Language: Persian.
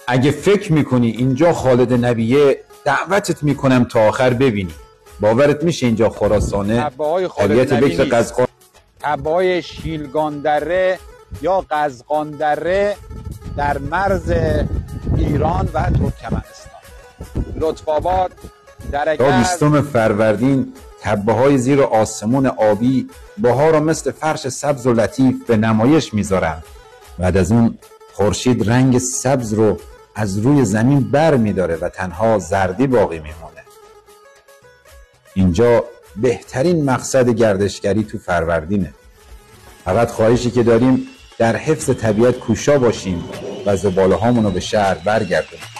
اگه فکر میکنی اینجا خالد نبیه، دعوتت میکنم تا آخر ببینی. باورت میشه اینجا خراسانه، قریت بکر قزقان، تبای شیلگان دره یا قزقان دره در مرز ایران و ترکمنستان. لطف‌آباد درگه تا 20 فروردین تبه های زیر آسمون آبی باها را مثل فرش سبز و لطیف به نمایش میذارن. بعد از اون خورشید رنگ سبز رو از روی زمین بر میداره و تنها زردی باقی میمونه. اینجا بهترین مقصد گردشگری تو فروردینه. فقط خواهشی که داریم در حفظ طبیعت کوشا باشیم و زباله هامونو به شهر برگردونیم.